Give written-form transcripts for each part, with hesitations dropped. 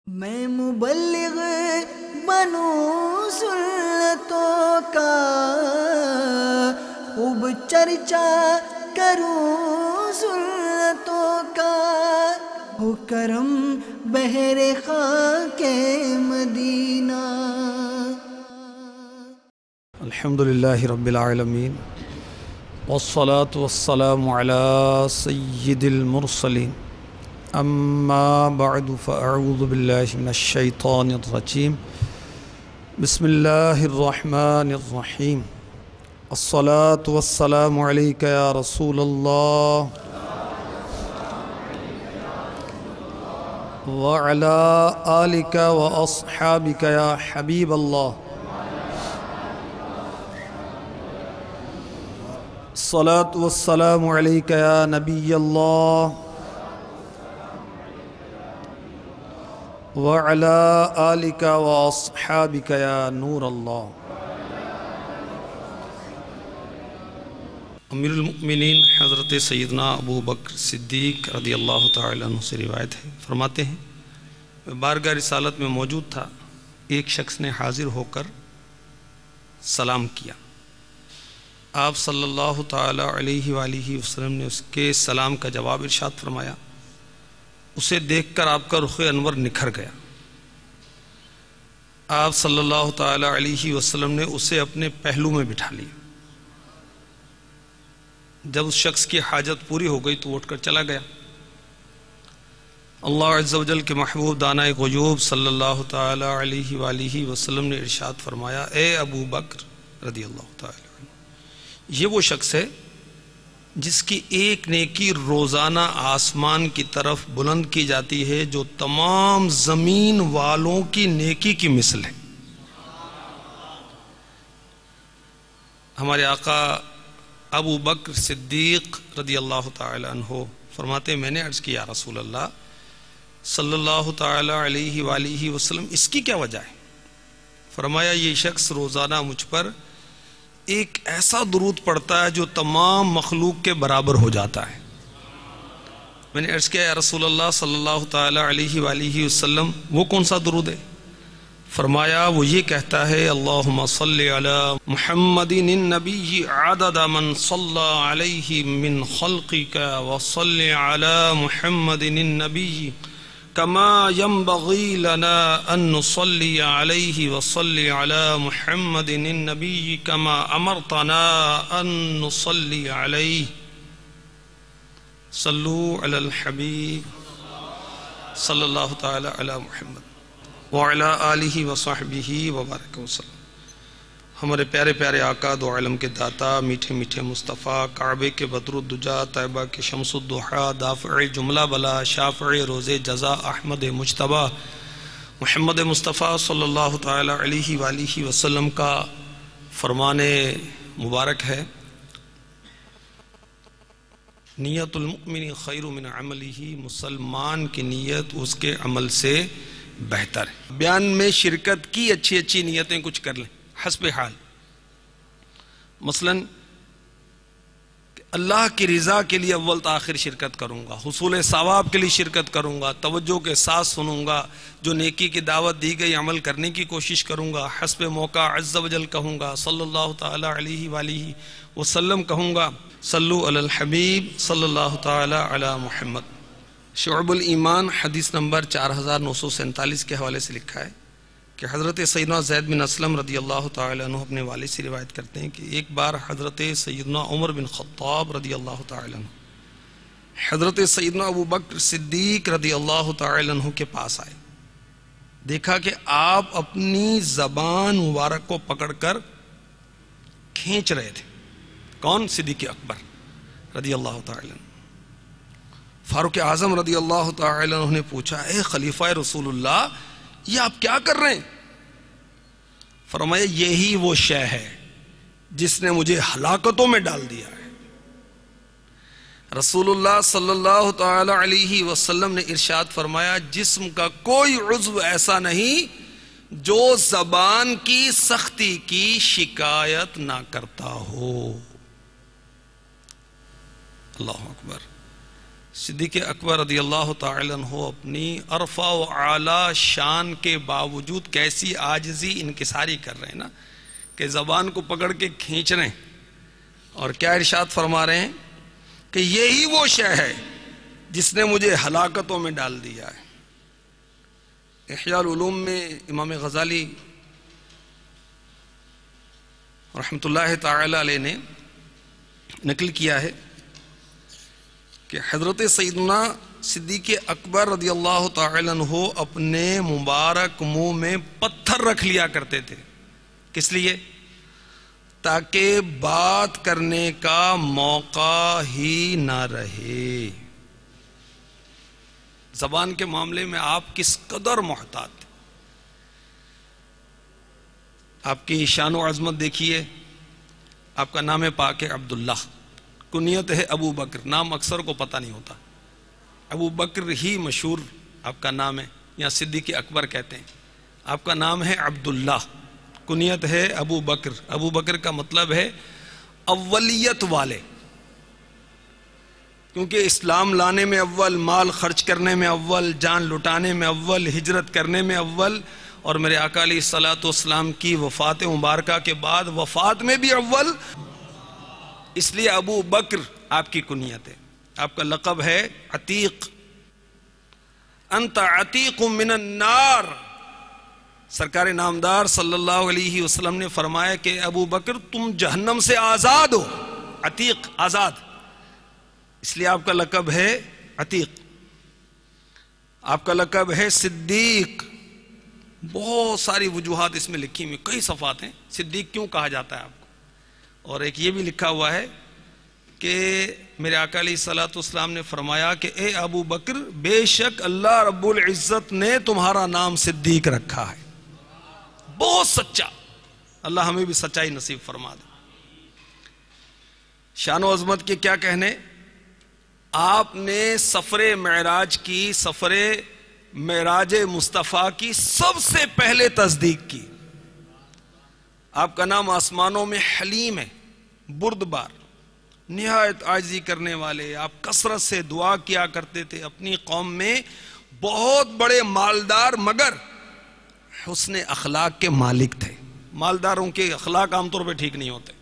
میں مبلغ بنوں سنتوں کا، خوب چرچا کروں سنتوں کا، ہو کرم بحر خاک مدینہ۔ الحمدللہ رب العالمین، والصلاة والسلام علی سید المرسلین، اما بعد فاعوذ باللہ من الشیطان الرجیم، بسم اللہ الرحمن الرحیم، الصلاة والسلام علیک یا رسول اللہ وعلی آلک واصحابک یا حبیب اللہ، الصلاة والسلام علیک یا نبی اللہ وعلی آلک واصحابک یا نور اللہ۔ امیر المؤمنین حضرت سیدنا ابو بکر صدیق رضی اللہ تعالی عنہ سے روایت ہے، فرماتے ہیں میں بارگاہ رسالت میں موجود تھا، ایک شخص نے حاضر ہو کر سلام کیا، آپ صلی اللہ تعالی علیہ وآلہ وسلم نے اس کے سلام کا جواب ارشاد فرمایا، اسے دیکھ کر آپ کا رخ انور نکھر گیا، آپ صلی اللہ تعالی علیہ وسلم نے اسے اپنے پہلو میں بٹھا لیا، جب اس شخص کی حاجت پوری ہو گئی تو اٹھ کر چلا گیا۔ اللہ عز و جل کے محبوب دانہ غیوب صلی اللہ تعالی علیہ وآلہ وسلم نے ارشاد فرمایا، اے ابو بکر رضی اللہ تعالی عنہ، یہ وہ شخص ہے جس کی ایک نیکی روزانہ آسمان کی طرف بلند کی جاتی ہے جو تمام زمین والوں کی نیکی کی مثل ہے۔ ہمارے آقا ابو بکر صدیق رضی اللہ تعالی عنہ فرماتے ہیں میں نے عرض کیا رسول اللہ صلی اللہ تعالی علیہ وآلہ وسلم اس کی کیا وجہ ہے؟ فرمایا یہ شخص روزانہ مجھ پر ایک ایسا درود پڑھتا ہے جو تمام مخلوق کے برابر ہو جاتا ہے۔ میں نے عرض کیا یا رسول اللہ صلی اللہ تعالی علیہ وآلہ وسلم وہ کون سا درود ہے؟ فرمایا وہ یہ کہتا ہے اللہم صلی علی محمد النبی عدد من صلی علیہ من خلقک وصلی علی محمد النبی كما ينبغي لنا أن نصلي عليه وصلي على محمد النبي كما أمرتنا أن نصلي عليه صلوا على الحبيب صلى الله تعالى على محمد وعلى آله وصحبه وبارك وسلم۔ ہمارے پیارے پیارے آقا دو عالم کے داتا، میٹھے میٹھے مصطفیٰ، کعبے کے بدر الدجا، طیبہ کے شمس الضحیٰ، دافع جملہ بلا، شافع روز جزا، احمد مجتبی محمد مصطفیٰ صلی اللہ تعالی علیہ وآلہ وسلم کا فرمان مبارک ہے، نیت المؤمن خیر من عملہ، مسلمان کی نیت اس کے عمل سے بہتر ہے۔ بیان میں شرکت کی اچھی اچھی نیتیں کچھ کر لیں حسب حال، مثلا اللہ کی رضا کے لیے اول تاخر شرکت کروں گا، حصول ثواب کے لیے شرکت کروں گا، توجہ کے ساتھ سنوں گا، جو نیکی کی دعوت دی گئی عمل کرنے کی کوشش کروں گا، حسب موقع عز و جل کہوں گا، صلی اللہ تعالی علیہ وآلہ وسلم کہوں گا، صلو علی الحبیب صلی اللہ تعالی علی محمد۔ شعب الایمان حدیث نمبر 4947 کے حوالے سے لکھا ہے کہ حضرت سیدنا زید بن اسلم رضی اللہ تعالی عنہ اپنے والد سے روایت کرتے ہیں کہ ایک بار حضرت سیدنا عمر بن خطاب رضی اللہ تعالی عنہ حضرت سیدنا ابو بکر صدیق رضی اللہ تعالی عنہ کے پاس آئے، دیکھا کہ آپ اپنی زبان مبارک کو پکڑ کر کھینچ رہے تھے۔ کون؟ صدیق اکبر رضی اللہ تعالی عنہ۔ فاروق اعظم رضی اللہ تعالی عنہ نے پوچھا اے خلیفہ رسول اللہ یہ آپ کیا کر رہے ہیں؟ فرمایا یہی وہ شے ہے جس نے مجھے ہلاکتوں میں ڈال دیا ہے۔ رسول اللہ صلی اللہ تعالی علیہ وسلم نے ارشاد فرمایا جسم کا کوئی عضو ایسا نہیں جو زبان کی سختی کی شکایت نہ کرتا ہو۔ اللہ اکبر۔ صدیق اکبر رضی اللہ تعالی عنہ اپنی عرفہ و اعلیٰ شان کے باوجود کیسی عاجزی انکساری کر رہے ہیں نا، کہ زبان کو پکڑ کے کھینچ رہے ہیں، اور کیا ارشاد فرما رہے ہیں کہ یہی وہ شے ہے جس نے مجھے ہلاکتوں میں ڈال دیا ہے۔ احیاء العلوم میں امام غزالی رحمۃ اللہ تعالی علیہ نے نقل کیا ہے کہ حضرت سیدنا صدیق اکبر رضی اللہ تعالی عنہ اپنے مبارک منہ میں پتھر رکھ لیا کرتے تھے۔ کس لیے؟ تاکہ بات کرنے کا موقع ہی نہ رہے۔ زبان کے معاملے میں آپ کس قدر محتاط تھے۔ آپ کی شان و عظمت دیکھیے، آپ کا نام پاک ہے عبداللہ، کنیت ہے ابو بکر، نام اکثر کو پتہ نہیں ہوتا، ابو بکر ہی مشہور آپ کا نام ہے، یا صدیق اکبر کہتے ہیں۔ آپ کا نام ہے عبداللہ، کنیت ہے ابو بکر۔ ابو بکر کا مطلب ہے اولیت والے، کیونکہ اسلام لانے میں اول، مال خرچ کرنے میں اول، جان لٹانے میں اول، ہجرت کرنے میں اول، اور میرے آقا علیہ الصلوۃ والسلام کی وفات مبارکہ کے بعد وفات میں بھی اول، اس لیے ابو بکر آپ کی کنیت ہے۔ آپ کا لقب ہے عتیق، انت عتیق من النار۔ سرکار نامدار صلی اللہ علیہ وسلم نے فرمایا کہ ابو بکر تم جہنم سے آزاد ہو، عتیق آزاد، اس لیے آپ کا لقب ہے عتیق۔ آپ کا لقب ہے صدیق، بہت ساری وجوہات اس میں لکھی ہوئی، کئی صفات ہیں صدیق کیوں کہا جاتا ہے آپ کو۔ اور ایک یہ بھی لکھا ہوا ہے کہ میرے آقا علیہ الصلوۃ والسلام نے فرمایا کہ اے ابو بکر، بے شک اللہ رب العزت نے تمہارا نام صدیق رکھا ہے۔ بہت سچا، اللہ ہمیں بھی سچائی نصیب فرما دے۔ شان و عظمت کے کیا کہنے، آپ نے سفر معراج کی، سفر معراج مصطفیٰ کی سب سے پہلے تصدیق کی۔ آپ کا نام آسمانوں میں حلیم ہے، بردبار، نہایت عاجزی کرنے والے۔ آپ کثرت سے دعا کیا کرتے تھے، اپنی قوم میں بہت بڑے مالدار مگر حسن اخلاق کے مالک تھے۔ مالداروں کے اخلاق عام طور پہ ٹھیک نہیں ہوتے،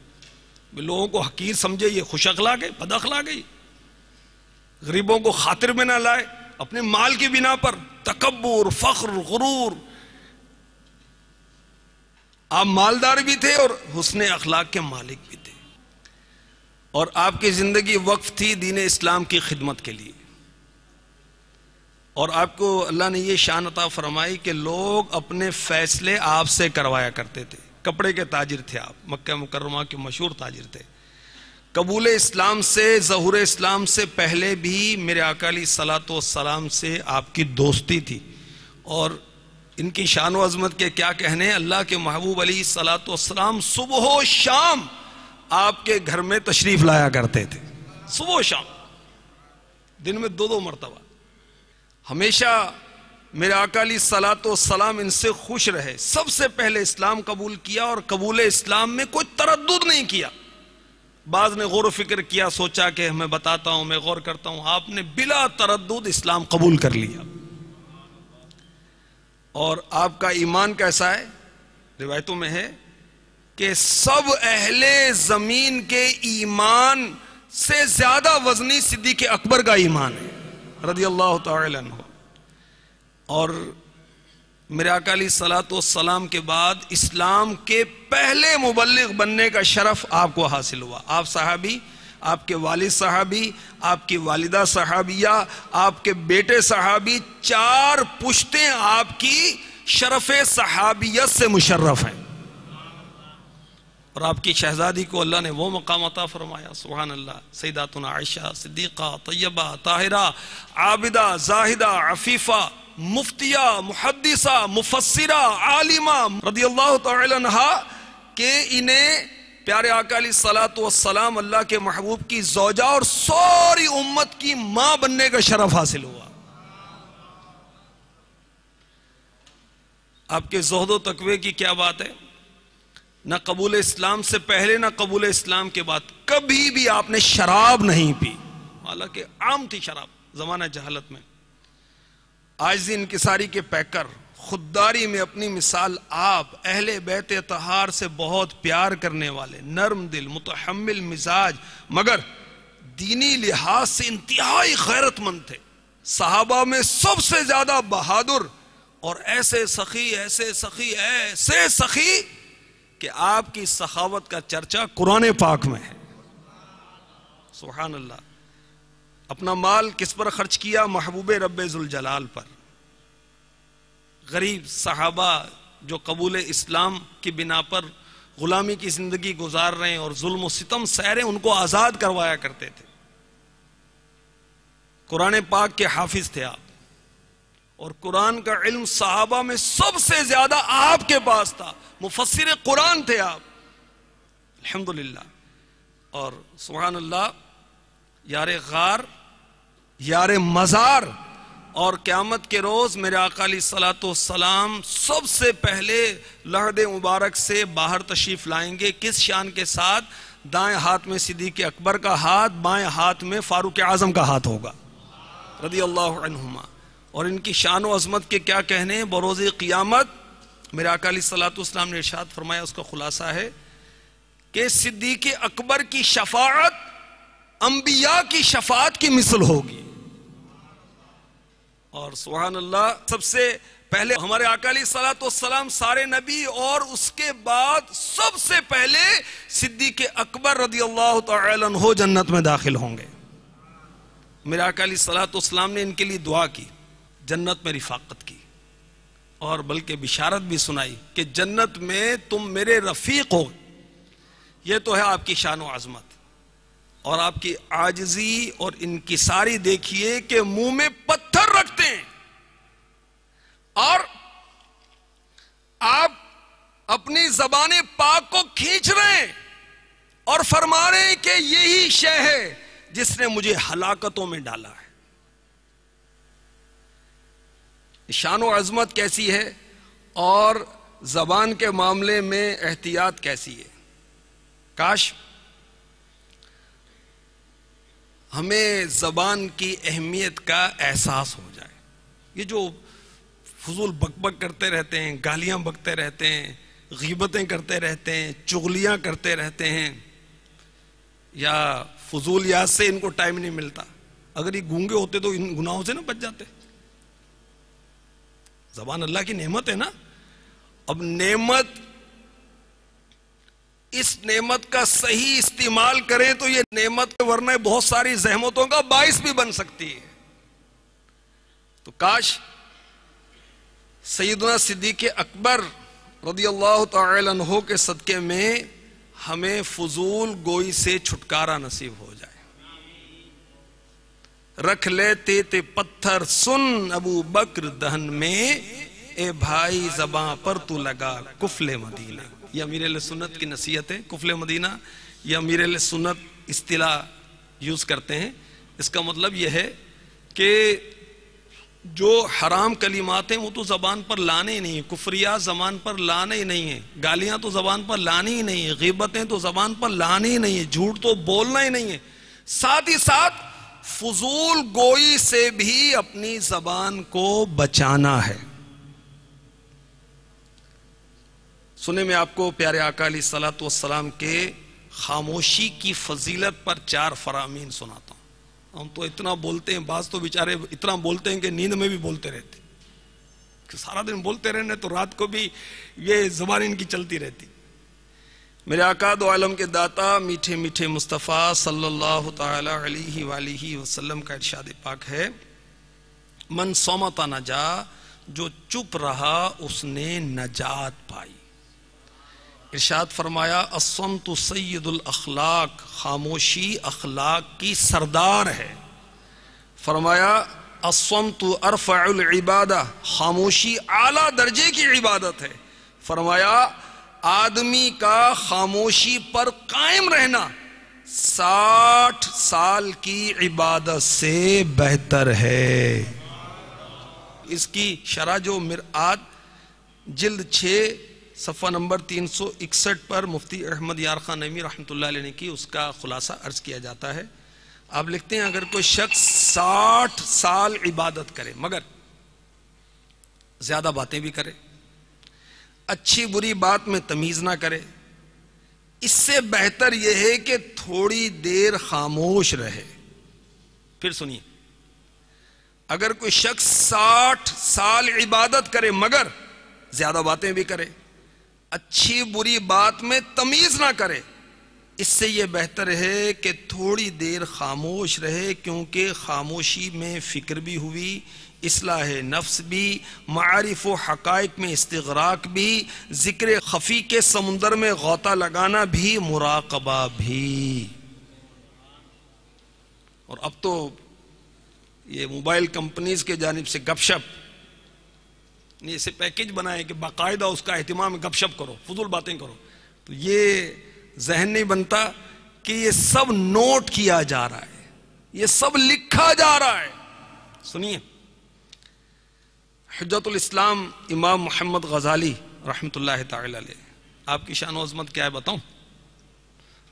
لوگوں کو حقیر سمجھے، یہ خوش اخلاق ہے، بد اخلاق ہے، غریبوں کو خاطر میں نہ لائے، اپنے مال کی بنا پر تکبر، فخر، غرور۔ آپ مالدار بھی تھے اور حسن اخلاق کے مالک بھی تھے، اور آپ کی زندگی وقف تھی دین اسلام کی خدمت کے لیے۔ اور آپ کو اللہ نے یہ شان عطا فرمائی کہ لوگ اپنے فیصلے آپ سے کروایا کرتے تھے۔ کپڑے کے تاجر تھے آپ، مکہ مکرمہ کے مشہور تاجر تھے۔ قبول اسلام سے، ظہور اسلام سے پہلے بھی میرے آقا علیہ الصلوۃ والسلام سے آپ کی دوستی تھی، اور ان کی شان و عظمت کے کیا کہنے۔ اللہ کے محبوب علیہ الصلوۃ والسلام صبح و شام آپ کے گھر میں تشریف لایا کرتے تھے، صبح و شام، دن میں 2 مرتبہ۔ ہمیشہ میرے آقا علیہ الصلوۃ والسلام ان سے خوش رہے، سب سے پہلے اسلام قبول کیا، اور قبول اسلام میں کوئی تردد نہیں کیا۔ بعض نے غور و فکر کیا، سوچا کہ میں بتاتا ہوں، میں غور کرتا ہوں، آپ نے بلا تردد اسلام قبول کر لیا۔ اور آپ کا ایمان کیسا ہے؟ روایتوں میں ہے کہ سب اہل زمین کے ایمان سے زیادہ وزنی صدیق اکبر کا ایمان ہے رضی اللہ تعالی عنہ۔ اور میرے آقا علیہ الصلوۃ والسلام کے بعد اسلام کے پہلے مبلغ بننے کا شرف آپ کو حاصل ہوا۔ آپ صحابی، آپ کے والد صحابی، آپ کی والدہ صحابیہ، آپ کے بیٹے صحابی، 4 پشتیں آپ کی شرف صحابیت سے مشرف ہیں، اور آپ کی شہزادی کو اللہ نے وہ مقام عطا فرمایا، سبحان اللہ۔ سیداتنا عائشہ صدیقہ طیبہ طاہرہ عابدہ زاہدہ عفیفہ مفتیہ محدثہ مفسرہ عالمہ رضی اللہ تعالی عنہ، کہ انہیں پیارے آقا علیہ الصلوۃ والسلام اللہ کے محبوب کی زوجہ اور ساری امت کی ماں بننے کا شرف حاصل ہوا۔ آپ کے زہد و تقوی کی کیا بات ہے، نہ قبول اسلام سے پہلے نہ قبول اسلام کے بعد کبھی بھی آپ نے شراب نہیں پی، حالانکہ عام تھی شراب، زمانہ جہالت میں. عاجزی انکساری کے پیکر، خودداری میں اپنی مثال آپ، اہل بیت اطہار سے بہت پیار کرنے والے، نرم دل، متحمل مزاج، مگر دینی لحاظ سے انتہائی غیرت مند تھے. صحابہ میں سب سے زیادہ بہادر اور ایسے سخی کہ آپ کی سخاوت کا چرچا قرآن پاک میں ہے. سبحان اللہ. اپنا مال کس پر خرچ کیا؟ محبوب رب ذوالجلال پر. غریب صحابہ جو قبول اسلام کی بنا پر غلامی کی زندگی گزار رہے ہیں اور ظلم و ستم سہ رہے ہیں، ان کو آزاد کروایا کرتے تھے. قرآن پاک کے حافظ تھے آپ، اور قرآن کا علم صحابہ میں سب سے زیادہ آپ کے پاس تھا. مفسر قرآن تھے آپ، الحمدللہ. اور سبحان اللہ، یار غار، یار مزار. اور قیامت کے روز میرے آقا علیہ الصلوۃ والسلام سب سے پہلے لحد مبارک سے باہر تشریف لائیں گے. کس شان کے ساتھ؟ دائیں ہاتھ میں صدیق اکبر کا ہاتھ، بائیں ہاتھ میں فاروق اعظم کا ہاتھ ہوگا رضی اللہ عنہما. اور ان کی شان و عظمت کے کیا کہنے. بروز قیامت میرے آقا علیہ الصلوۃ والسلام نے ارشاد فرمایا، اس کا خلاصہ ہے کہ صدیق اکبر کی شفاعت انبیاء کی شفاعت کی مثل ہوگی. اور سبحان اللہ، سب سے پہلے ہمارے آقا علیہ الصلوۃ والسلام سارے نبی، اور اس کے بعد سب سے پہلے صدیق اکبر رضی اللہ تعالی عنہ جنت میں داخل ہوں گے. میرے آقا علیہ الصلوۃ والسلام نے ان کے لیے دعا کی، جنت میں رفاقت کی، اور بلکہ بشارت بھی سنائی کہ جنت میں تم میرے رفیق ہو. یہ تو ہے آپ کی شان و عظمت. اور آپ کی عاجزی اور انکساری دیکھیے کہ منہ میں پتھر رکھتے ہیں، اور آپ اپنی زبان پاک کو کھینچ رہے ہیں اور فرما رہے ہیں کہ یہی شے ہے جس نے مجھے ہلاکتوں میں ڈالا ہے. شان و عظمت کیسی ہے، اور زبان کے معاملے میں احتیاط کیسی ہے. کاش ہمیں زبان کی اہمیت کا احساس ہو جائے. یہ جو فضول بک بک کرتے رہتے ہیں، گالیاں بکتے رہتے ہیں، غیبتیں کرتے رہتے ہیں، چغلیاں کرتے رہتے ہیں، یا فضولیات سے ان کو ٹائم نہیں ملتا. اگر یہ گونگے ہوتے تو ان گناہوں سے نہ بچ جاتے. زبان اللہ کی نعمت ہے نا. اب نعمت، اس نعمت کا صحیح استعمال کریں تو یہ نعمت ورنہ بہت ساری زحمتوں کا باعث بھی بن سکتی ہے. تو کاش سیدنا صدیق اکبر رضی اللہ تعالی عنہ کے صدقے میں ہمیں فضول گوئی سے چھٹکارا نصیب ہو جائے. رکھ لیتے تھے پتھر سن ابو بکر دہن میں، اے بھائی زباں پر تو لگا کفل مدینہ. یہ امیر اہل سنت کی نصیحت ہے. کفل مدینہ یہ امیر اہل سنت اصطلاح یوز کرتے ہیں. اس کا مطلب یہ ہے کہ جو حرام کلمات ہیں وہ تو زبان پر لانے ہی نہیں ہیں، کفریات زبان پر لانے ہی نہیں ہیں، گالیاں تو زبان پر لانی ہی نہیں ہیں، غیبتیں تو زبان پر لانی ہی نہیں ہیں، جھوٹ تو بولنا ہی نہیں ہے. ساتھ ہی ساتھ فضول گوئی سے بھی اپنی زبان کو بچانا ہے. سنے میں آپ کو پیارے آقا علیہ الصلوۃ والسلام کے خاموشی کی فضیلت پر 4 فرامین سناتا ہوں. ہم تو اتنا بولتے ہیں، بعض تو بیچارے اتنا بولتے ہیں کہ نیند میں بھی بولتے رہتے، کہ سارا دن بولتے رہنے تو رات کو بھی یہ زبان ان کی چلتی رہتی. میرے آقا دو عالم کے داتا میٹھے میٹھے مصطفیٰ صلی اللہ تعالی علیہ وآلہ وسلم کا ارشاد پاک ہے، من صمت نجا، جو چپ رہا اس نے نجات پائی. ارشاد فرمایا الصمت سید الاخلاق، خاموشی اخلاق کی سردار ہے. فرمایا الصمت ارفع العبادہ، خاموشی اعلیٰ درجے کی عبادت ہے. فرمایا آدمی کا خاموشی پر قائم رہنا 60 سال کی عبادت سے بہتر ہے. اس کی شرح جو مرآت جلد 6 صفحہ نمبر 361 پر مفتی احمد یار خان نعیمی رحمۃ اللہ علیہ نے کی، اس کا خلاصہ عرض کیا جاتا ہے. آپ لکھتے ہیں اگر کوئی شخص 60 سال عبادت کرے مگر زیادہ باتیں بھی کرے، اچھی بری بات میں تمیز نہ کرے، اس سے بہتر یہ ہے کہ تھوڑی دیر خاموش رہے۔ پھر سنیے، اگر کوئی شخص 60 سال عبادت کرے مگر زیادہ باتیں بھی کرے، اچھی بری بات میں تمیز نہ کرے، اس سے یہ بہتر ہے کہ تھوڑی دیر خاموش رہے، کیونکہ خاموشی میں فکر بھی ہوئی، اصلاح نفس بھی، معارف و حقائق میں استغراق بھی، ذکر خفی کے سمندر میں غوطہ لگانا بھی، مراقبہ بھی۔ اور اب تو یہ موبائل کمپنیز کے جانب سے گپ شپ نے اسے پیکیج بنائے کہ باقاعدہ اس کا اہتمام، گپ شپ کرو، فضول باتیں کرو، تو یہ ذہن نہیں بنتا کہ یہ سب نوٹ کیا جا رہا ہے، یہ سب لکھا جا رہا ہے۔ سنیے، حجت الاسلام امام محمد غزالی رحمۃ اللہ تعالی علیہ، آپ کی شان و عظمت کیا ہے بتاؤں؟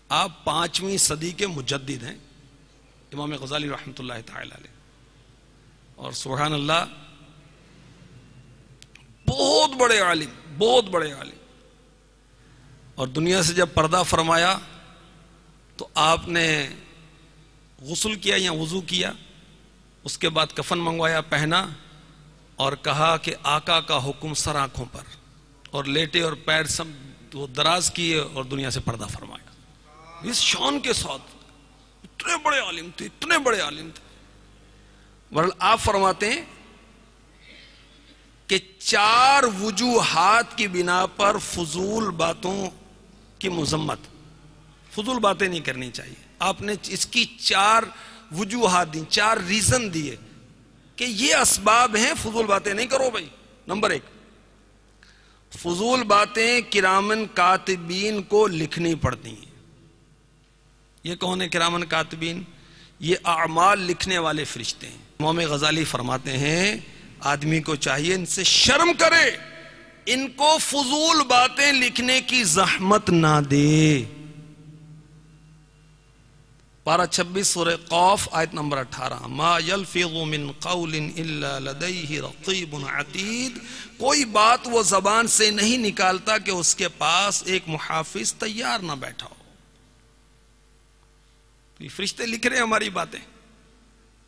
آپ 5ویں صدی کے مجدد ہیں امام غزالی رحمۃ اللہ تعالی علیہ، اور سبحان اللہ بہت بڑے عالم، بہت بڑے عالم۔ اور دنیا سے جب پردہ فرمایا تو آپ نے غسل کیا یا وضو کیا، اس کے بعد کفن منگوایا، پہنا، اور کہا کہ آقا کا حکم سر آنکھوں پر، اور لیٹے اور پیر سب وہ دراز کیے اور دنیا سے پردہ فرمایا، اس شان کے ساتھ۔ اتنے بڑے عالم تھے، اتنے بڑے عالم تھے۔ بہرحال آپ فرماتے ہیں کہ 4 وجوہات کی بنا پر فضول باتوں کی مذمت، فضول باتیں نہیں کرنی چاہیے۔ آپ نے اس کی 4 وجوہات دی، 4 ریزن دیے کہ یہ اسباب ہیں، فضول باتیں نہیں کرو بھائی۔ نمبر 1، فضول باتیں کرامن کاتبین کو لکھنی پڑتی ہیں۔ یہ کون ہے کرامن کاتبین؟ یہ اعمال لکھنے والے فرشتے ہیں۔ امام غزالی فرماتے ہیں آدمی کو چاہیے ان سے شرم کرے، ان کو فضول باتیں لکھنے کی زحمت نہ دے۔ پارہ 26 سورہ قاف آیت نمبر 18، ما یلفظ من قول الا لدیہ رقیب عتید، کوئی بات وہ زبان سے نہیں نکالتا کہ اس کے پاس ایک محافظ تیار نہ بیٹھا ہو۔ یہ فرشتے لکھ رہے ہیں ہماری باتیں،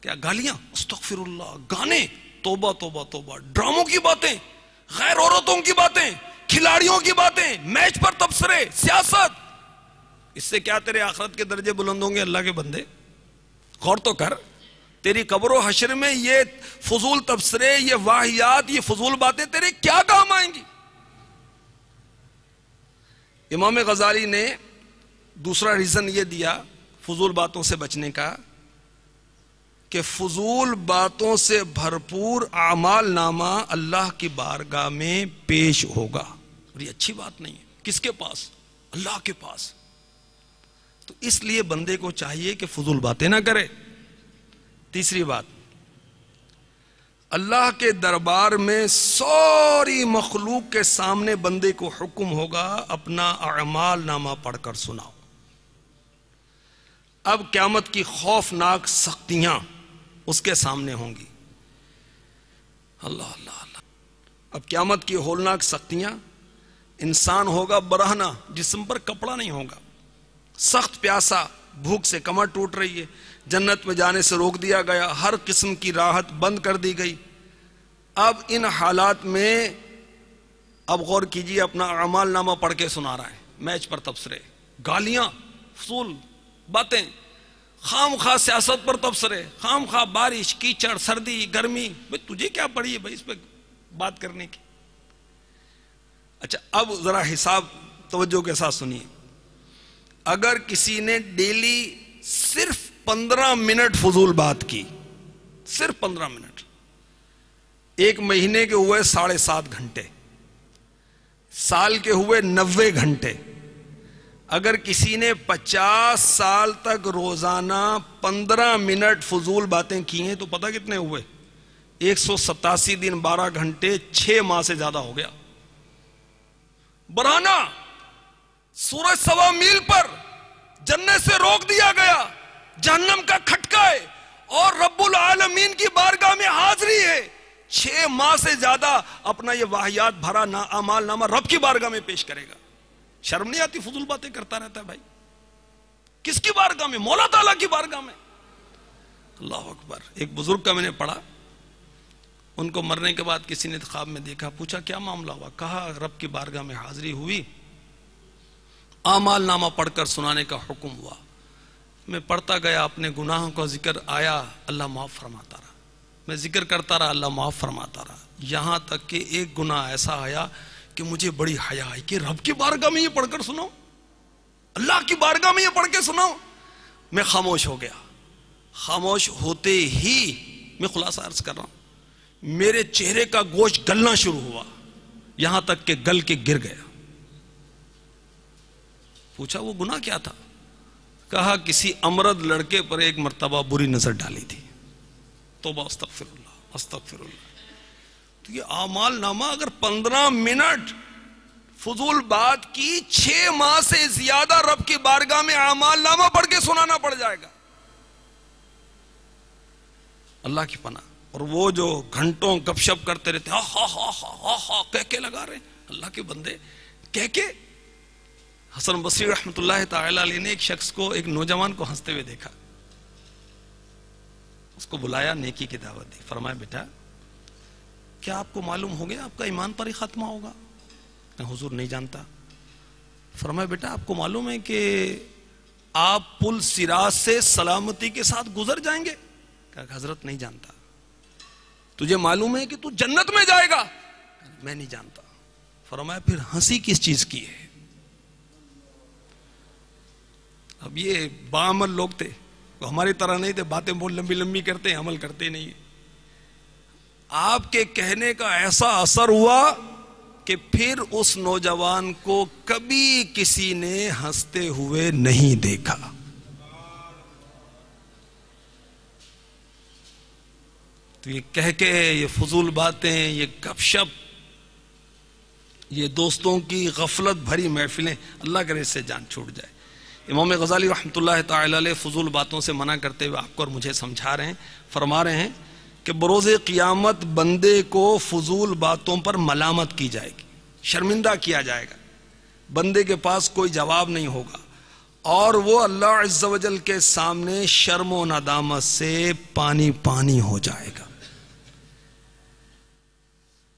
کیا گالیاں، استغفر اللہ، گانے، توبہ توبہ توبہ، ڈراموں کی باتیں، غیر عورتوں کی باتیں، کھلاڑیوں کی باتیں، میچ پر تبصرے، سیاست۔ اس سے کیا تیرے آخرت کے درجے بلند ہوں گے اللہ کے بندے؟ غور تو کر، تیری قبر و حشر میں یہ فضول تبصرے، یہ واہیات، یہ فضول باتیں تیرے کیا کام آئیں گی؟ امام غزالی نے دوسرا ریزن یہ دیا فضول باتوں سے بچنے کا کہ فضول باتوں سے بھرپور اعمال نامہ اللہ کی بارگاہ میں پیش ہوگا، اور یہ اچھی بات نہیں ہے۔ کس کے پاس؟ اللہ کے پاس۔ تو اس لیے بندے کو چاہیے کہ فضول باتیں نہ کرے۔ تیسری بات، اللہ کے دربار میں ساری مخلوق کے سامنے بندے کو حکم ہوگا اپنا اعمال نامہ پڑھ کر سناؤ۔ اب قیامت کی خوفناک سختیاں اس کے سامنے ہوں گی۔ اللہ اللہ اللہ، اب قیامت کی ہولناک سختیاں، انسان ہوگا برہنہ، جسم پر کپڑا نہیں ہوگا، سخت پیاسا، بھوک سے کمر ٹوٹ رہی ہے، جنت میں جانے سے روک دیا گیا، ہر قسم کی راحت بند کر دی گئی۔ اب ان حالات میں اب غور کیجئے، اپنا اعمال نامہ پڑھ کے سنا رہا ہے، میچ پر تبصرے، گالیاں، فضول باتیں، خام خواہ سیاست پر تبصرے، خام خواہ بارش، کیچڑ، سردی، گرمی، بھئی تجھے کیا پڑی ہے بھئی اس پہ بات کرنے کی؟ اچھا اب ذرا حساب توجہ کے ساتھ سنیے، اگر کسی نے ڈیلی صرف 15 منٹ فضول بات کی، صرف 15 منٹ، 1 مہینے کے ہوئے 7.5 گھنٹے، سال کے ہوئے 90 گھنٹے، اگر کسی نے 50 سال تک روزانہ 15 منٹ فضول باتیں کی ہیں تو پتہ کتنے ہوئے؟ 187 دن 12 گھنٹے، 6 ماہ سے زیادہ ہو گیا۔ برہنہ سورج 1.25 میل پر جنت سے روک دیا گیا، جہنم کا کھٹکا ہے، اور رب العالمین کی بارگاہ میں حاضری ہے. 6 ماہ سے زیادہ اپنا یہ واہیات بھرا اعمال نامہ رب کی بارگاہ میں پیش کرے گا. شرم نہیں آتی؟ فضول باتیں کرتا رہتا ہے بھائی. کس کی بارگاہ میں؟ مولا تعالیٰ کی بارگاہ میں. اللہ اکبر. ایک بزرگ کا میں نے پڑھا، ان کو مرنے کے بعد کسی نے خواب میں دیکھا، پوچھا کیا معاملہ ہوا؟ کہا رب کی بارگاہ میں حاضری ہوئی، اعمال نامہ پڑھ کر سنانے کا حکم ہوا. میں پڑھتا گیا، اپنے گناہوں کا ذکر آیا، اللہ معاف فرماتا رہا. میں ذکر کرتا رہا، اللہ معاف فرماتا رہا. یہاں تک کہ ایک گناہ ایسا آیا کہ مجھے بڑی حیا آئی کہ رب کی بارگاہ میں یہ پڑھ کر سناؤ، اللہ کی بارگاہ میں یہ پڑھ کے سناؤ. میں خاموش ہو گیا. خاموش ہوتے ہی میں خلاصہ عرض کر رہا ہوں، میرے چہرے کا گوشت گلنا شروع ہوا، یہاں تک کہ گل کے گر گیا. پوچھا وہ گناہ کیا تھا؟ کہا کسی امرد لڑکے پر ایک مرتبہ بری نظر ڈالی تھی. توبہ استغفر اللہ استغفر اللہ. تو یہ اعمال نامہ اگر 15 منٹ فضول بات کی 6 ماہ سے زیادہ رب کی بارگاہ میں اعمال نامہ پڑھ کے سنانا پڑ جائے گا. اللہ کی پناہ. اور وہ جو گھنٹوں گپ شپ کرتے رہتے ہاں ہاں ہاں ہاں ہاں کہہ کے لگا رہے اللہ کے بندے کہہ کے. حسن بصری رحمت اللہ تعالی علیہ نے ایک شخص کو، ایک نوجوان کو ہنستے ہوئے دیکھا. اس کو بلایا، نیکی کی دعوت دی. فرمایا بیٹا کیا آپ کو معلوم ہو گیا آپ کا ایمان پر ہی خاتمہ ہوگا؟ میں حضور نہیں جانتا. فرمایا بیٹا آپ کو معلوم ہے کہ آپ پل صراط سے سلامتی کے ساتھ گزر جائیں گے؟ کہا حضرت نہیں جانتا. تجھے معلوم ہے کہ تو جنت میں جائے گا؟ میں نہیں جانتا. فرمایا پھر ہنسی کس چیز کی ہے؟ اب یہ باعمل لوگ تھے، وہ ہماری طرح نہیں تھے، باتیں بہت لمبی لمبی کرتے ہیں، عمل کرتے نہیں. آپ کے کہنے کا ایسا اثر ہوا کہ پھر اس نوجوان کو کبھی کسی نے ہنستے ہوئے نہیں دیکھا. تو یہ کہہ کے یہ فضول باتیں، یہ گپ شپ، یہ دوستوں کی غفلت بھری محفلیں، اللہ کرے اس سے جان چھوٹ جائے. امام غزالی رحمۃ اللہ تعالی علیہ فضول باتوں سے منع کرتے ہوئے آپ کو اور مجھے سمجھا رہے ہیں، فرما رہے ہیں کہ بروز قیامت بندے کو فضول باتوں پر ملامت کی جائے گی، شرمندہ کیا جائے گا. بندے کے پاس کوئی جواب نہیں ہوگا اور وہ اللہ عز و جل کے سامنے شرم و ندامت سے پانی پانی ہو جائے گا.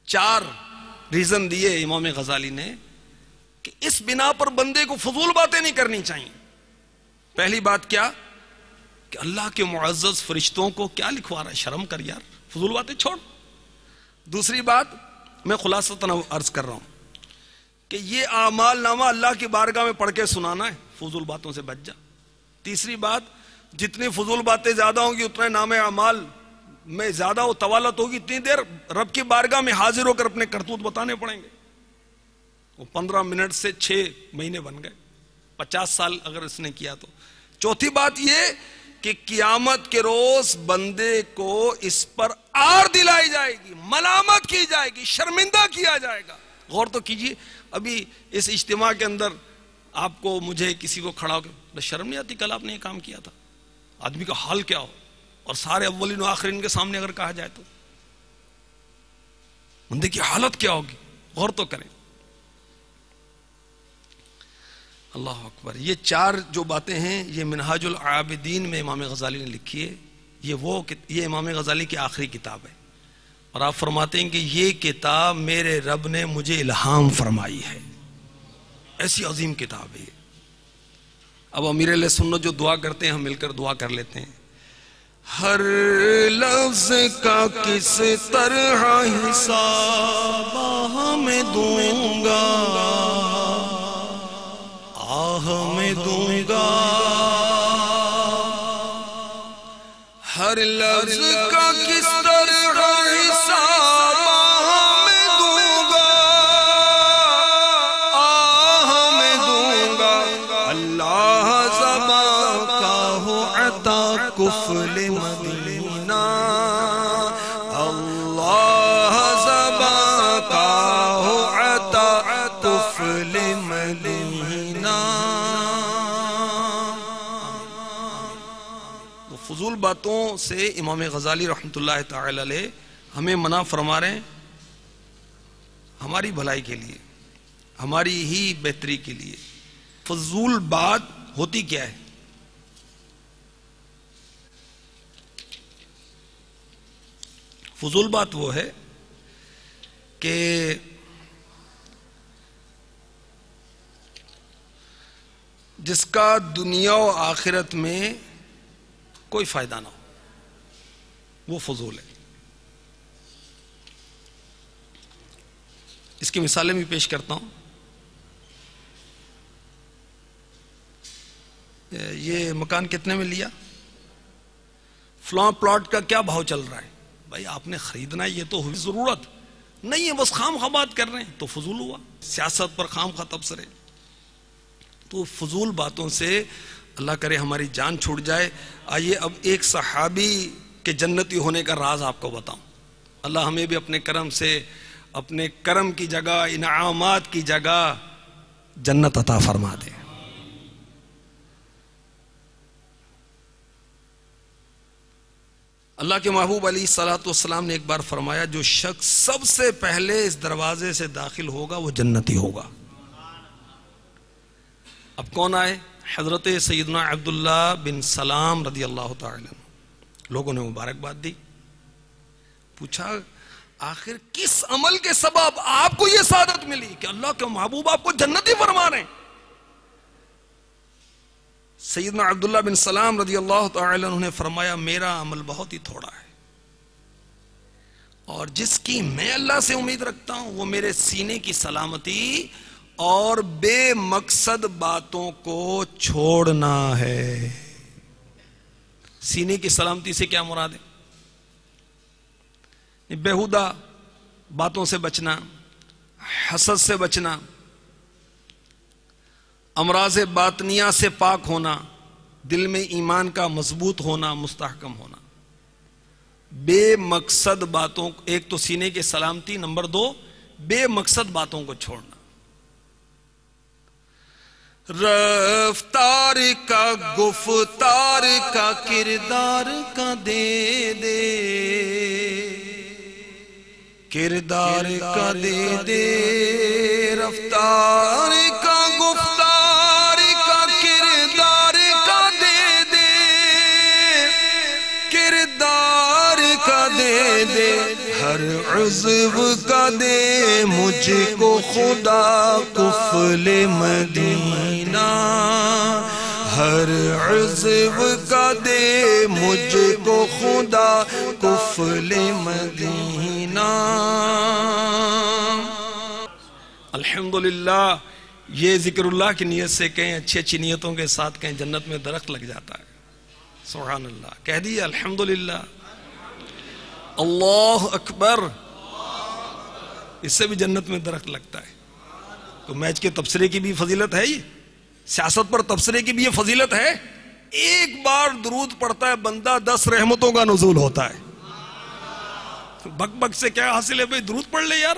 4 ریزن دیے امام غزالی نے کہ اس بنا پر بندے کو فضول باتیں نہیں کرنی چاہیے. پہلی بات کیا کہ اللہ کے معزز فرشتوں کو کیا لکھوا رہا ہے، شرم کر یار، فضول باتیں چھوڑ. دوسری بات میں خلاصتاً عرض کر رہا ہوں کہ یہ اعمال نامہ اللہ کی بارگاہ میں پڑھ کے سنانا ہے، فضول باتوں سے بچ جا. تیسری بات جتنی فضول باتیں زیادہ ہوں گی اتنے نام اعمال میں زیادہ وہ طوالت ہوگی، اتنی دیر رب کی بارگاہ میں حاضر ہو کر اپنے کرتوت بتانے پڑیں گے. وہ 15 منٹ سے 6 مہینے بن گئے، 50 سال اگر اس نے کیا تو. چوتھی بات یہ کہ قیامت کے روز بندے کو اس پر آر دلائی جائے گی، ملامت کی جائے گی، شرمندہ کیا جائے گا. غور تو کیجئے، ابھی اس اجتماع کے اندر آپ کو، مجھے، کسی کو کھڑا ہو کے شرم نہیں آتی کل آپ نے یہ کام کیا تھا؟ آدمی کا حال کیا ہو، اور سارے اولین و آخرین کے سامنے اگر کہا جائے تو بندے کی حالت کیا ہوگی. غور تو کریں. اللہ اکبر. یہ 4 جو باتیں ہیں یہ منہاج العابدین میں امام غزالی نے لکھی ہے. یہ امام غزالی کی آخری کتاب ہے اور آپ فرماتے ہیں کہ یہ کتاب میرے رب نے مجھے الہام فرمائی ہے. ایسی عظیم کتاب ہے. اب امیر علیہ سنت جو دعا کرتے ہیں ہم مل کر دعا کر لیتے ہیں. ہر لفظ کا کس طرح حساب میں دوں گا، آہ میں دوں گا. ہر لفظ کا کس طرح حساب میں دوں گا، آہ میں دوں گا. اللہ زبان کا ہو عطا کفل مدینہ، اللہ زبان کا ہو عطا کفل مدینہ. فضول باتوں سے امام غزالی رحمۃ اللہ تعالی علیہ ہمیں منع فرما رہے ہیں، ہماری بھلائی کے لیے، ہماری ہی بہتری کے لیے۔ فضول بات ہوتی کیا ہے؟ فضول بات وہ ہے کہ جس کا دنیا و آخرت میں کوئی فائدہ نہ ہو، وہ فضول ہے۔ اس کی مثالیں بھی پیش کرتا ہوں۔ یہ مکان کتنے میں لیا؟ فلاں پلاٹ کا کیا بھاؤ چل رہا ہے؟ بھائی آپ نے خریدنا ہے، یہ تو ہوئی ضرورت نہیں ہے، بس خام خواہ بات کر رہے ہیں تو فضول ہوا۔ سیاست پر خام خواہ تبصرے، تو فضول باتوں سے اللہ کرے ہماری جان چھوٹ جائے۔ آئیے اب ایک صحابی کے جنتی ہونے کا راز آپ کو بتاؤں۔ اللہ ہمیں بھی اپنے کرم سے، اپنے کرم کی جگہ، انعامات کی جگہ جنت عطا فرما دے۔ اللہ کے محبوب علیہ الصلوۃ والسلام نے ایک بار فرمایا، جو شخص سب سے پہلے اس دروازے سے داخل ہوگا وہ جنتی ہوگا۔ اب کون آئے؟ حضرت سیدنا عبداللہ بن سلام رضی اللہ تعالی عنہ۔ لوگوں نے مبارکباد دی، پوچھا آخر کس عمل کے سبب آپ کو یہ سعادت ملی کہ اللہ کے محبوب آپ کو جنتی فرما رہے ہیں؟ سیدنا عبداللہ بن سلام رضی اللہ تعالی عنہ نے فرمایا، میرا عمل بہت ہی تھوڑا ہے، اور جس کی میں اللہ سے امید رکھتا ہوں وہ میرے سینے کی سلامتی اور بے مقصد باتوں کو چھوڑنا ہے۔ سینے کی سلامتی سے کیا مراد ہے؟ بیہودہ باتوں سے بچنا، حسد سے بچنا، امراض باطنیہ سے پاک ہونا، دل میں ایمان کا مضبوط ہونا، مستحکم ہونا۔ بے مقصد باتوں، ایک تو سینے کی سلامتی، نمبر 2 بے مقصد باتوں کو چھوڑنا۔ رفتار کا گفتار کا کردار کا دے دے، کردار کا دے دے، رفتار کا گفتار کا کردار کا دے دے، کردار کا دے دے، ہر عضو کا دے مجھ کو خدا کفل مدینہ، ہر عضو کا دے مجھ کو خدا کفل مدینہ۔ الحمدللہ، یہ ذکر اللہ کی نیت سے کہیں، اچھی اچھی نیتوں کے ساتھ کہیں، جنت میں درخت لگ جاتا ہے۔ سبحان اللہ، کہہ دیئے الحمدللہ، اللہ اکبر، اس سے بھی جنت میں درخت لگتا ہے۔ تو میچ کے تبصرے کی بھی فضیلت ہے، یہ سیاست پر تبصرے کی بھی یہ فضیلت ہے۔ ایک بار درود پڑھتا ہے بندہ، 10 رحمتوں کا نزول ہوتا ہے۔ بک بک سے کیا حاصل ہے بھئی، درود پڑھ لے یار۔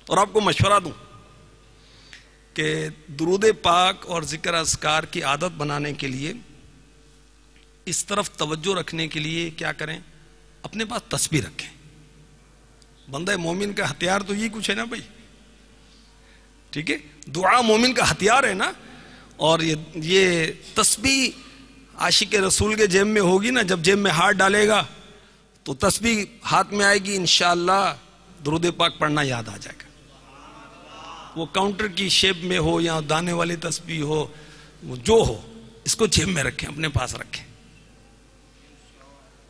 اور آپ کو مشورہ دوں کہ درود پاک اور ذکر اذکار کی عادت بنانے کے لیے، اس طرف توجہ رکھنے کے لیے کیا کریں، اپنے پاس تسبیح رکھیں۔ بندہ مومن کا ہتھیار تو یہ کچھ ہے نا بھائی، ٹھیک ہے، دعا مومن کا ہتھیار ہے نا۔ اور یہ تسبیح عاشق رسول کے جیب میں ہوگی نا، جب جیب میں ہاتھ ڈالے گا تو تسبیح ہاتھ میں آئے گی، انشاءاللہ درود پاک پڑھنا یاد آ جائے گا۔ وہ کاؤنٹر کی شیپ میں ہو یا دانے والی تسبیح ہو، وہ جو ہو، اس کو جیب میں رکھیں، اپنے پاس رکھیں۔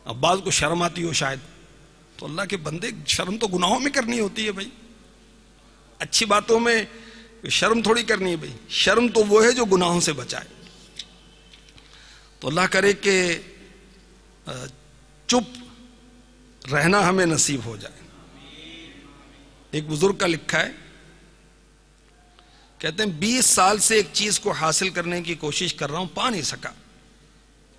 اب بعض کو شرم آتی ہو شاید، تو اللہ کے بندے، شرم تو گناہوں میں کرنی ہوتی ہے بھائی، اچھی باتوں میں شرم تھوڑی کرنی ہے بھائی، شرم تو وہ ہے جو گناہوں سے بچائے۔ تو اللہ کرے کہ چپ رہنا ہمیں نصیب ہو جائے۔ ایک بزرگ کا لکھا ہے، کہتے ہیں 20 سال سے ایک چیز کو حاصل کرنے کی کوشش کر رہا ہوں، پا نہیں سکا،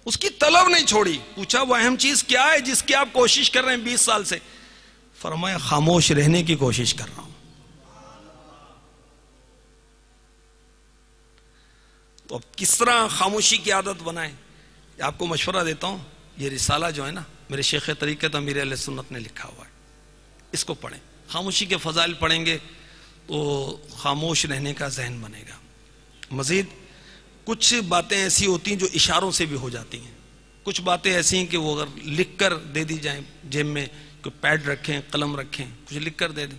اس کی طلب نہیں چھوڑی۔ پوچھا وہ اہم چیز کیا ہے جس کی آپ کوشش کر رہے ہیں 20 سال سے؟ فرمایا خاموش رہنے کی کوشش کر رہا ہوں۔ تو اب کس طرح خاموشی کی عادت بنائیں، آپ کو مشورہ دیتا ہوں، یہ رسالہ جو ہے نا میرے شیخ طریقت امیر اہل سنت نے لکھا ہوا ہے، اس کو پڑھیں. خاموشی کے فضائل پڑھیں گے تو خاموش رہنے کا ذہن بنے گا. مزید کچھ باتیں ایسی ہوتی ہیں جو اشاروں سے بھی ہو جاتی ہیں، کچھ باتیں ایسی ہیں کہ وہ اگر لکھ کر دے دی جائیں، جیب میں کوئی پیڈ رکھیں، قلم رکھیں، کچھ لکھ کر دے دیں،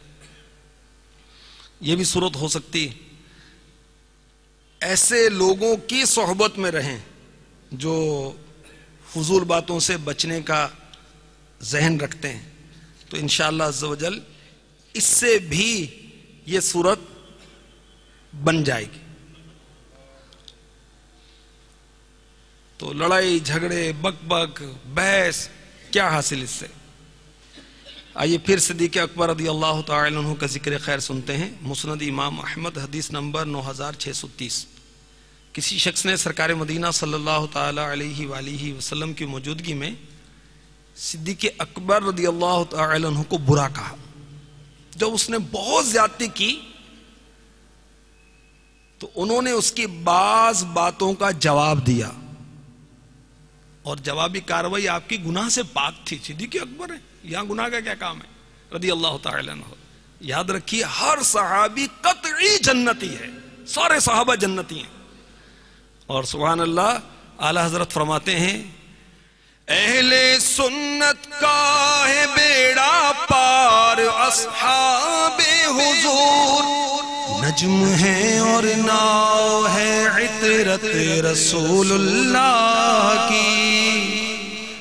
یہ بھی صورت ہو سکتی ہے. ایسے لوگوں کی صحبت میں رہیں جو فضول باتوں سے بچنے کا ذہن رکھتے ہیں، تو انشاءاللہ عز و جل اس سے بھی یہ صورت بن جائے گی. تو لڑائی جھگڑے بک بک بحث کیا حاصل اس سے. آئیے پھر صدیق اکبر رضی اللہ تعالی عنہ کا ذکر خیر سنتے ہیں. مسند امام احمد حدیث نمبر 9630. کسی شخص نے سرکار مدینہ صلی اللہ تعالی علیہ وآلہ وسلم کی موجودگی میں صدیق اکبر رضی اللہ تعالی عنہ کو برا کہا. جب اس نے بہت زیادتی کی تو انہوں نے اس کی بعض باتوں کا جواب دیا، اور جوابی کاروائی آپ کی گناہ سے پاک تھی. صدیق اکبر ہے، یہاں گناہ کا کیا کام ہے رضی اللہ تعالی عنہ. یاد رکھیے ہر صحابی قطعی جنتی ہے، سارے صحابہ جنتی ہیں. اور سبحان اللہ اعلی حضرت فرماتے ہیں اہل سنت کا ہے بیڑا پار، اصحاب حضور نجم ہے اور ناؤ ہے عطرت رسول اللہ کی.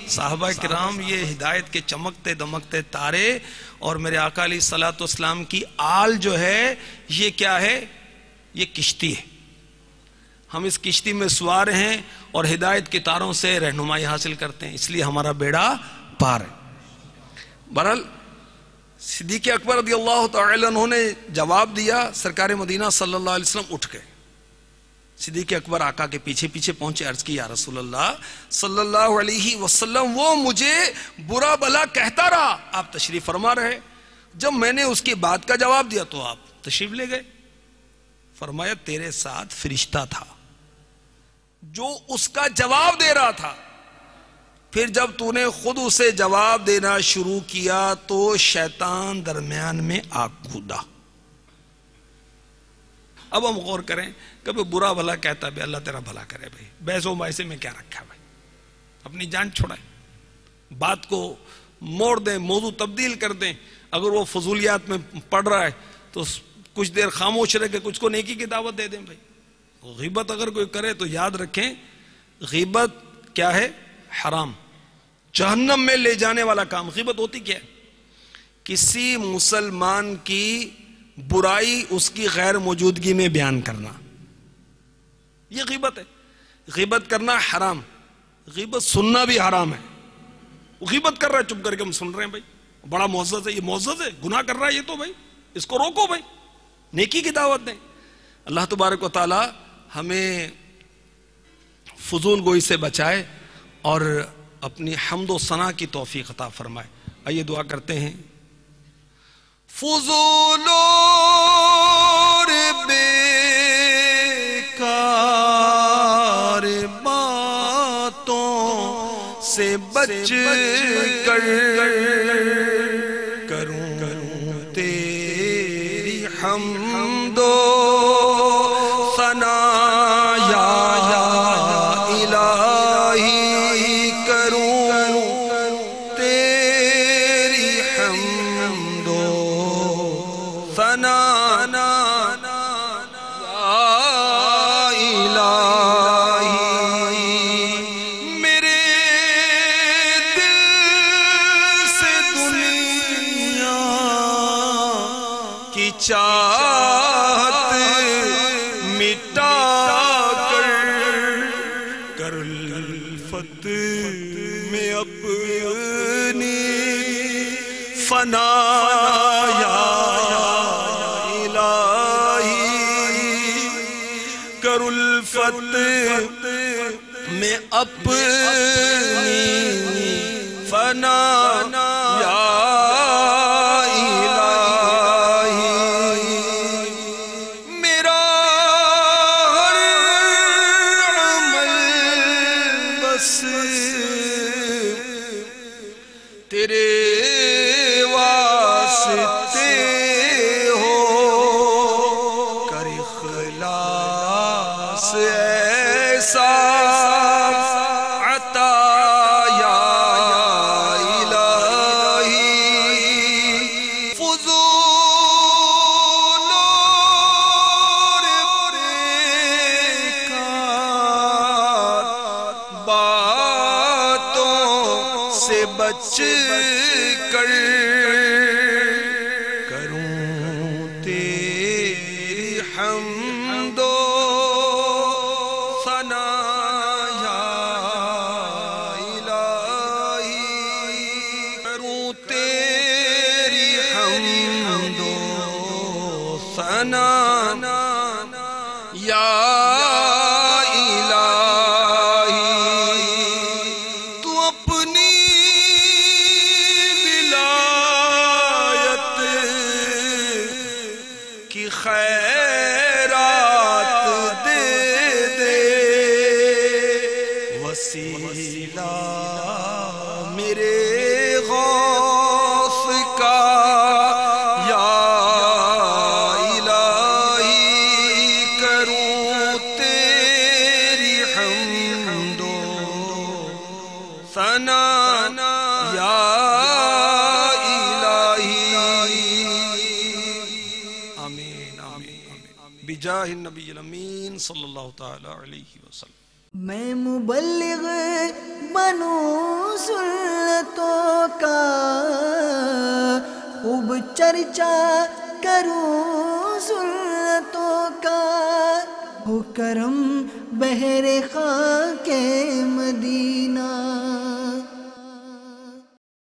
صحابہ کرام یہ ہدایت کے چمکتے دمکتے تارے، اور میرے آقا علیہ الصلوۃ والسلام کی آل جو ہے یہ کیا ہے؟ یہ کشتی ہے. ہم اس کشتی میں سوار ہیں اور ہدایت کے تاروں سے رہنمائی حاصل کرتے ہیں، اس لیے ہمارا بیڑا پار ہے. بہرحال صدیق اکبر رضی اللہ تعالی عنہ نے جواب دیا. سرکار مدینہ صلی اللہ علیہ وسلم اٹھ گئے. صدیق اکبر آقا کے پیچھے پیچھے پہنچے، عرض کی یا رسول اللہ صلی اللہ علیہ وسلم وہ مجھے برا بلا کہتا رہا، آپ تشریف فرما رہے. جب میں نے اس کی بات کا جواب دیا تو آپ تشریف لے گئے. فرمایا تیرے ساتھ فرشتہ تھا جو اس کا جواب دے رہا تھا، پھر جب تو نے خود اسے جواب دینا شروع کیا تو شیطان درمیان میں آ کودا. اب ہم غور کریں، کبھی برا بھلا کہتا ہے اللہ تیرا بھلا کرے بھائی، بحث و مباحثے میں کیا رکھا بھائی، اپنی جان چھوڑائیں، بات کو موڑ دیں، موضوع تبدیل کر دیں. اگر وہ فضولیات میں پڑ رہا ہے تو کچھ دیر خاموش رہ کے کچھ کو نیکی کی دعوت دے دیں بھائی. غیبت اگر کوئی کرے تو یاد رکھیں غیبت کیا ہے؟ حرام، جہنم میں لے جانے والا کام. غیبت ہوتی کیا ہے؟ کسی مسلمان کی برائی اس کی غیر موجودگی میں بیان کرنا، یہ غیبت ہے. غیبت کرنا حرام، غیبت سننا بھی حرام ہے. غیبت کر رہا ہے چپ کر کے ہم سن رہے ہیں بھائی، بڑا معزز ہے، یہ معزز ہے، گناہ کر رہا ہے یہ تو بھائی اس کو روکو بھائی، نیکی کی دعوت دیں. اللہ تبارک و تعالی ہمیں فضول گوئی سے بچائے اور اپنی حمد و ثنا کی توفیق عطا فرمائے. آئیے دعا کرتے ہیں. فضول اور بیکار باتوں سے بچ کر کروں تیری حمد و ثنا یا الہی، کروں تیری حمد و ثنا یا الہی. میرے دل سے دنیا کی چاہت مٹا کر کر الفت میں اپنی فنا یا الہی، کر الفت میں اپنی فنا یا کر کروں تیری حمد و ثنا یا الہی، کروں تیری حمد و ثنا یا وسیلہ میرے غوث کا یا الہی، کروں تیری حمد و ثنا یا الہی۔ آمین آمین بجاہ النبی الامین صلی اللہ تعالی علیہ وسلم۔ میں مبلغ بنوں سنتوں کا، خوب چرچا کروں سنتوں کا، ہو کرم بحر خاک مدینہ۔